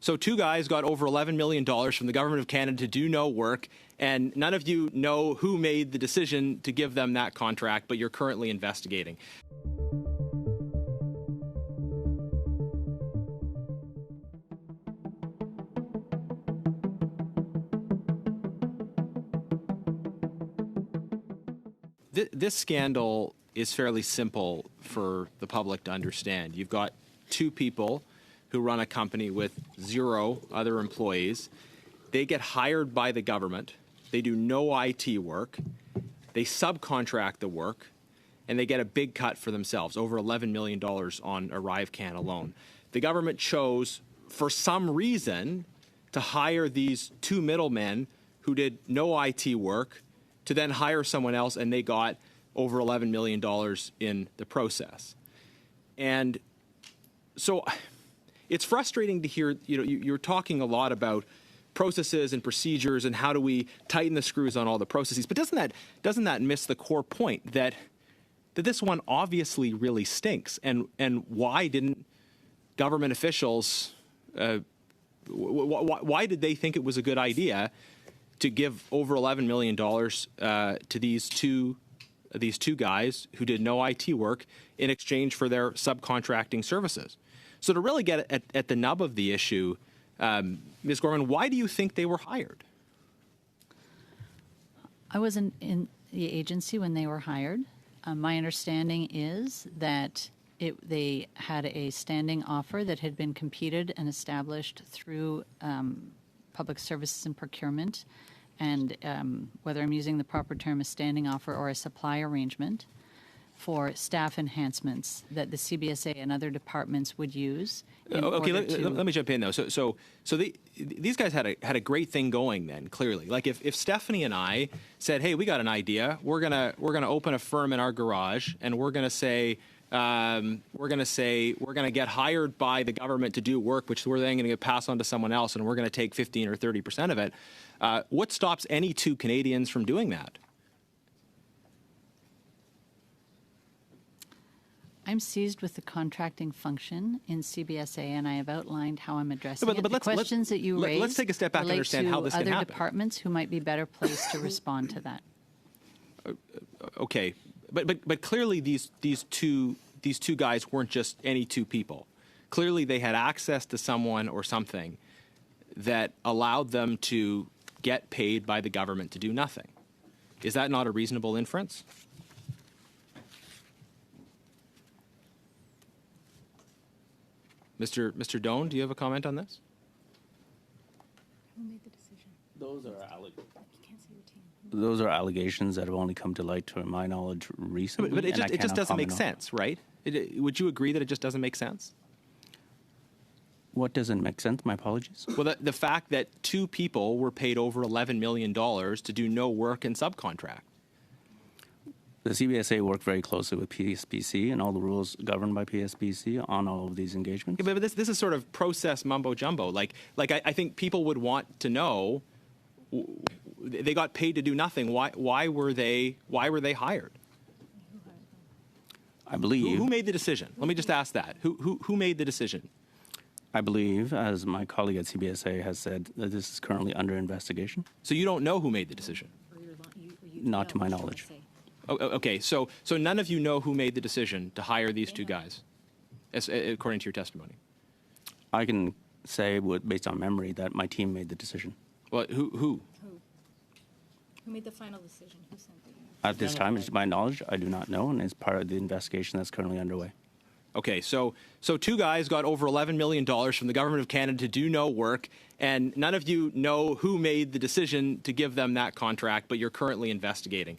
So two guys got over $11 million from the government of Canada to do no work, and none of you know who made the decision to give them that contract, but you're currently investigating. This scandal is fairly simple for the public to understand. You've got two people who run a company with 0 other employees. They get hired by the government. They do no IT work. They subcontract the work, and they get a big cut for themselves, over $11 million on ArriveCan alone. The government chose, for some reason, to hire these two middlemen who did no IT work to then hire someone else, and they got over $11 million in the process. And so it's frustrating to hear, you're talking a lot about processes and procedures and how do we tighten the screws on all the processes, but doesn't that miss the core point that this one obviously really stinks? And why didn't government officials, why did they think it was a good idea to give over $11 million to these two guys who did no IT work in exchange for their subcontracting services? So to really get at the nub of the issue, Ms. Gorman, why do you think they were hired? I wasn't in the agency when they were hired. My understanding is that they had a standing offer that had been competed and established through public services and procurement, and whether I'm using the proper term, a standing offer or a supply arrangement for staff enhancements that the CBSA and other departments would use. Okay, let me jump in though. So these guys had a great thing going then. Clearly, like if Stephanie and I said, "Hey, we got an idea. We're gonna open a firm in our garage, and we're gonna get hired by the government to do work, which we're then going to pass on to someone else, and we're going to take 15 or 30% of it." What stops any two Canadians from doing that? I'm seized with the contracting function in CBSA, and I have outlined how I'm addressing it. But the questions that you raised let's take a step back and understand how this can happen. Other departments who might be better placed to respond to that. Okay, but clearly these two guys weren't just any two people. Clearly they had access to someone or something that allowed them to get paid by the government to do nothing. Is that not a reasonable inference? Mr. Doan, do you have a comment on this? Who made the decision? Those are allegations that have only come to light, to my knowledge, recently. But it just doesn't make sense, right? Would you agree that it just doesn't make sense? What doesn't make sense? My apologies. Well, the fact that two people were paid over $11 million to do no work and subcontract. The CBSA worked very closely with PSPC and all the rules governed by PSPC on all of these engagements. Yeah, but this is sort of process mumbo jumbo. Like I think people would want to know. They got paid to do nothing. Why were they hired? I believe. Who made the decision? Let me just ask that. Who made the decision? I believe, as my colleague at CBSA has said, that this is currently under investigation. So you don't know who made the decision? Not to my knowledge. Okay, so none of you know who made the decision to hire these two guys, according to your testimony? I can say, based on memory, that my team made the decision. Well, who? Who made the final decision? Who sent the email? At this time, to my knowledge, I do not know, and it's part of the investigation that's currently underway. Okay, so two guys got over $11 million from the government of Canada to do no work, and none of you know who made the decision to give them that contract, but you're currently investigating.